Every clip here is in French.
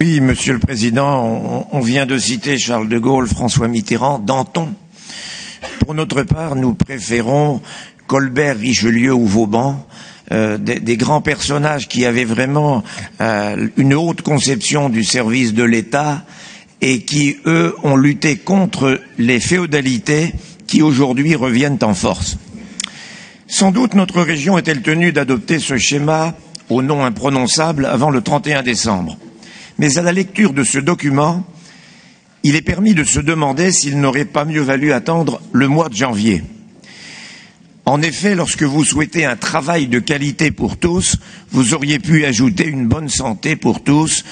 Oui, Monsieur le Président, on vient de citer Charles de Gaulle, François Mitterrand, Danton. Pour notre part, nous préférons Colbert, Richelieu ou Vauban, des grands personnages qui avaient vraiment une haute conception du service de l'État et qui, eux, ont lutté contre les féodalités qui aujourd'hui reviennent en force. Sans doute notre région est-elle tenue d'adopter ce schéma au nom imprononçable avant le 31 décembre. Mais à la lecture de ce document, il est permis de se demander s'il n'aurait pas mieux valu attendre le mois de janvier. En effet, lorsque vous souhaitez un travail de qualité pour tous, vous auriez pu ajouter une bonne santé pour tous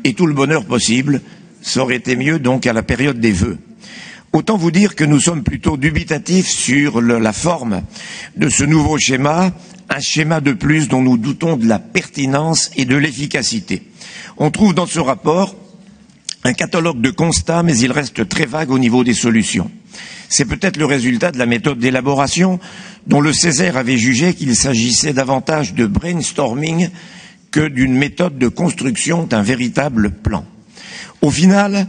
et tout le bonheur possible. Ça aurait été mieux donc à la période des vœux. Autant vous dire que nous sommes plutôt dubitatifs sur la forme de ce nouveau schéma, un schéma de plus dont nous doutons de la pertinence et de l'efficacité. On trouve dans ce rapport un catalogue de constats, mais il reste très vague au niveau des solutions. C'est peut-être le résultat de la méthode d'élaboration dont le Césaire avait jugé qu'il s'agissait davantage de brainstorming que d'une méthode de construction d'un véritable plan. Au final,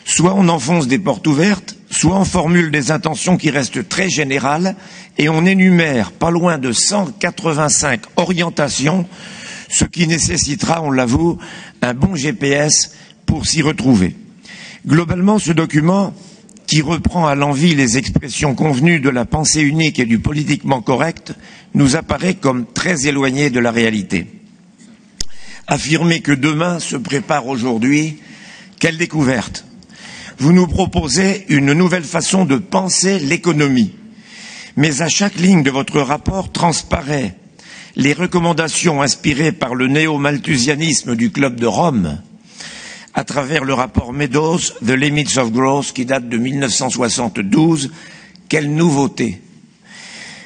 soit on enfonce des portes ouvertes, soit on formule des intentions qui restent très générales et on énumère pas loin de 185 orientations, ce qui nécessitera, on l'avoue, un bon GPS pour s'y retrouver. Globalement, ce document, qui reprend à l'envi les expressions convenues de la pensée unique et du politiquement correct, nous apparaît comme très éloigné de la réalité. Affirmer que demain se prépare aujourd'hui, quelle découverte! Vous nous proposez une nouvelle façon de penser l'économie. Mais à chaque ligne de votre rapport transparaît les recommandations inspirées par le néo-malthusianisme du Club de Rome, à travers le rapport Meadows, The Limits of Growth, qui date de 1972. Quelle nouveauté!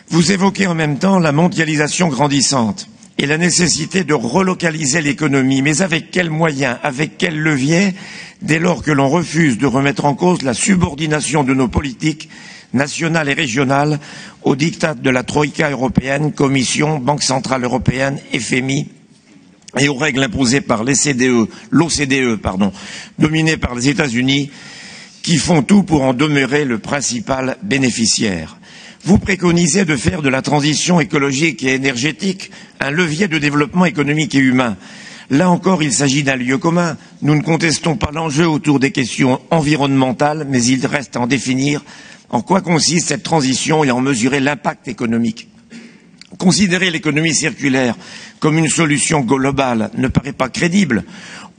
Vous évoquez en même temps la mondialisation grandissante et la nécessité de relocaliser l'économie, mais avec quels moyens, avec quels leviers, dès lors que l'on refuse de remettre en cause la subordination de nos politiques nationales et régionales aux diktats de la Troïka européenne, Commission, Banque centrale européenne, FMI, et aux règles imposées par l'OCDE, dominées par les États-Unis, qui font tout pour en demeurer le principal bénéficiaire. Vous préconisez de faire de la transition écologique et énergétique un levier de développement économique et humain. Là encore, il s'agit d'un lieu commun. Nous ne contestons pas l'enjeu autour des questions environnementales, mais il reste à en définir en quoi consiste cette transition et en mesurer l'impact économique. Considérer l'économie circulaire comme une solution globale ne paraît pas crédible.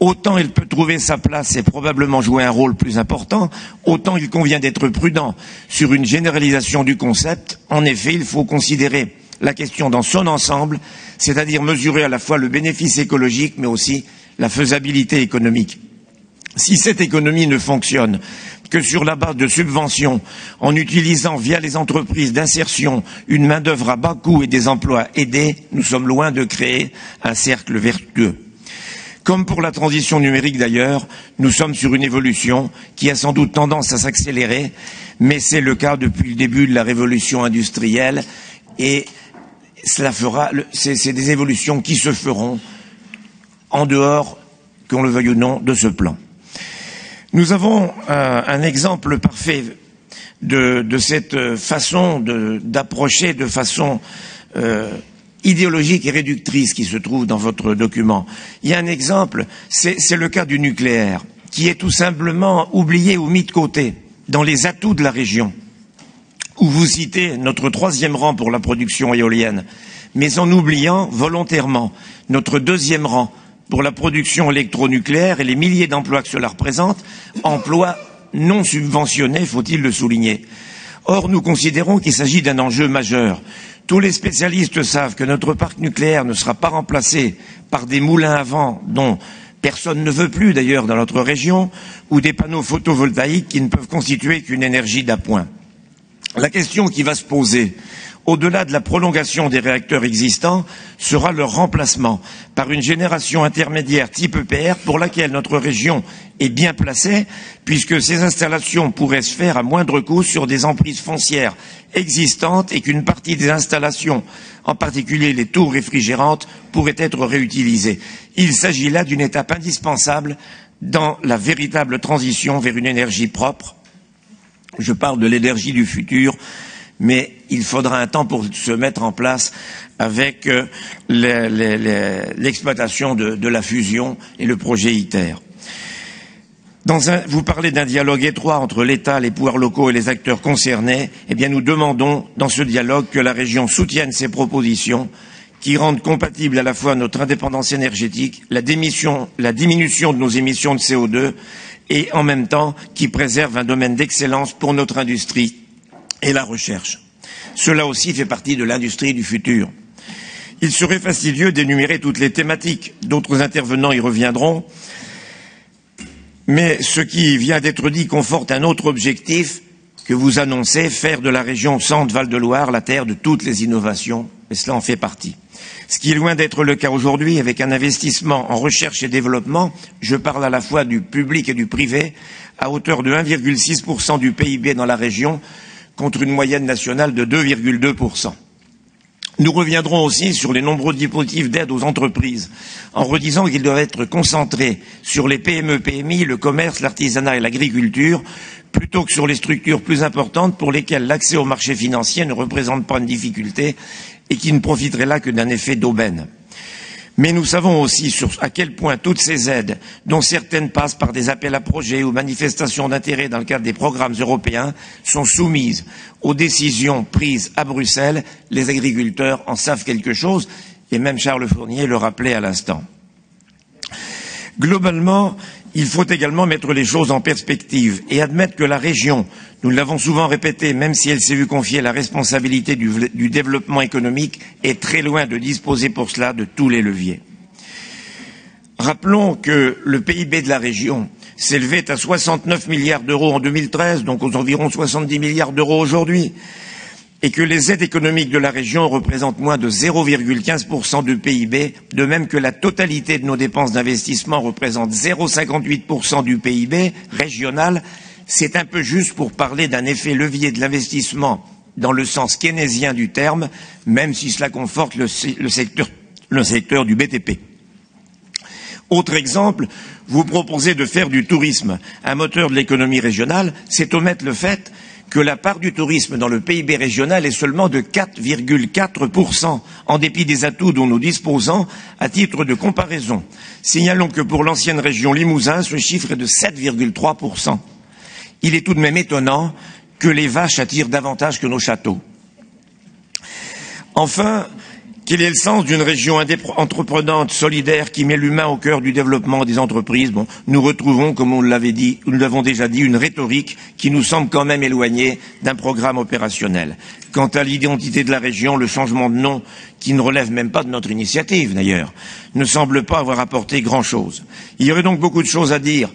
Autant il peut trouver sa place et probablement jouer un rôle plus important, autant il convient d'être prudent sur une généralisation du concept. En effet, il faut considérer la question dans son ensemble, c'est-à-dire mesurer à la fois le bénéfice écologique mais aussi la faisabilité économique. Si cette économie ne fonctionne que sur la base de subventions, en utilisant via les entreprises d'insertion une main-d'œuvre à bas coût et des emplois aidés, nous sommes loin de créer un cercle vertueux. Comme pour la transition numérique d'ailleurs, nous sommes sur une évolution qui a sans doute tendance à s'accélérer, mais c'est le cas depuis le début de la révolution industrielle et c'est des évolutions qui se feront en dehors, qu'on le veuille ou non, de ce plan. Nous avons un exemple parfait de cette façon d'approcher de façon idéologique et réductrice qui se trouve dans votre document. Il y a un exemple, c'est le cas du nucléaire, qui est tout simplement oublié ou mis de côté dans les atouts de la région, où vous citez notre 3e rang pour la production éolienne, mais en oubliant volontairement notre 2e rang pour la production électronucléaire et les milliers d'emplois que cela représente, emplois non subventionnés, faut-il le souligner. Or, nous considérons qu'il s'agit d'un enjeu majeur. Tous les spécialistes savent que notre parc nucléaire ne sera pas remplacé par des moulins à vent dont personne ne veut plus d'ailleurs dans notre région, ou des panneaux photovoltaïques qui ne peuvent constituer qu'une énergie d'appoint. La question qui va se poser au-delà de la prolongation des réacteurs existants, sera leur remplacement par une génération intermédiaire type EPR pour laquelle notre région est bien placée, puisque ces installations pourraient se faire à moindre coût sur des emprises foncières existantes et qu'une partie des installations, en particulier les tours réfrigérantes, pourraient être réutilisées. Il s'agit là d'une étape indispensable dans la véritable transition vers une énergie propre. Je parle de l'énergie du futur, mais il faudra un temps pour se mettre en place avec l'exploitation de la fusion et le projet ITER. Vous parlez d'un dialogue étroit entre l'État, les pouvoirs locaux et les acteurs concernés. Eh bien, nous demandons dans ce dialogue que la région soutienne ces propositions qui rendent compatible à la fois notre indépendance énergétique, la diminution de nos émissions de CO2 et en même temps qui préserve un domaine d'excellence pour notre industrie et la recherche. Cela aussi fait partie de l'industrie du futur. Il serait fastidieux d'énumérer toutes les thématiques. D'autres intervenants y reviendront. Mais ce qui vient d'être dit conforte un autre objectif que vous annoncez, faire de la région Centre-Val de Loire la terre de toutes les innovations, et cela en fait partie. Ce qui est loin d'être le cas aujourd'hui, avec un investissement en recherche et développement, je parle à la fois du public et du privé, à hauteur de 1,6% du PIB dans la région, contre une moyenne nationale de 2,2%. Nous reviendrons aussi sur les nombreux dispositifs d'aide aux entreprises, en redisant qu'ils doivent être concentrés sur les PME, PMI, le commerce, l'artisanat et l'agriculture, plutôt que sur les structures plus importantes pour lesquelles l'accès au marché financier ne représente pas une difficulté et qui ne profiteraient là que d'un effet d'aubaine. Mais nous savons aussi à quel point toutes ces aides, dont certaines passent par des appels à projets ou manifestations d'intérêt dans le cadre des programmes européens, sont soumises aux décisions prises à Bruxelles. Les agriculteurs en savent quelque chose, et même Charles Fournier le rappelait à l'instant. Globalement, il faut également mettre les choses en perspective et admettre que la région, nous l'avons souvent répété, même si elle s'est vue confier la responsabilité du développement économique, est très loin de disposer pour cela de tous les leviers. Rappelons que le PIB de la région s'élevait à 69 milliards d'euros en 2013, donc aux environs 70 milliards d'euros aujourd'hui, et que les aides économiques de la région représentent moins de 0,15% du PIB, de même que la totalité de nos dépenses d'investissement représente 0,58% du PIB régional. C'est un peu juste pour parler d'un effet levier de l'investissement dans le sens keynésien du terme, même si cela conforte le secteur du BTP. Autre exemple, vous proposez de faire du tourisme un moteur de l'économie régionale, c'est omettre le fait que la part du tourisme dans le PIB régional est seulement de 4,4%, en dépit des atouts dont nous disposons. À titre de comparaison, signalons que pour l'ancienne région Limousin, ce chiffre est de 7,3%. Il est tout de même étonnant que les vaches attirent davantage que nos châteaux. Enfin, quel est le sens d'une région entreprenante, solidaire, qui met l'humain au cœur du développement des entreprises? Nous retrouvons, comme nous l'avons déjà dit, une rhétorique qui nous semble quand même éloignée d'un programme opérationnel. Quant à l'identité de la région, le changement de nom, qui ne relève même pas de notre initiative d'ailleurs, ne semble pas avoir apporté grand-chose. Il y aurait donc beaucoup de choses à dire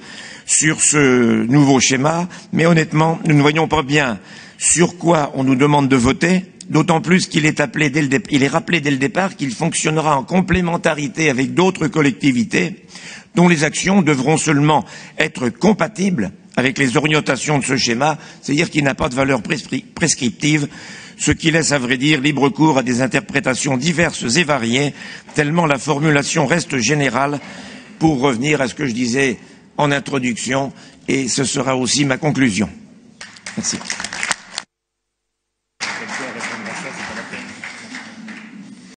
sur ce nouveau schéma, mais honnêtement, nous ne voyons pas bien sur quoi on nous demande de voter, d'autant plus qu'il est rappelé dès le départ qu'il fonctionnera en complémentarité avec d'autres collectivités dont les actions devront seulement être compatibles avec les orientations de ce schéma, c'est-à-dire qu'il n'a pas de valeur prescriptive, ce qui laisse à vrai dire libre cours à des interprétations diverses et variées, tellement la formulation reste générale, pour revenir à ce que je disais en introduction, et ce sera aussi ma conclusion. Merci.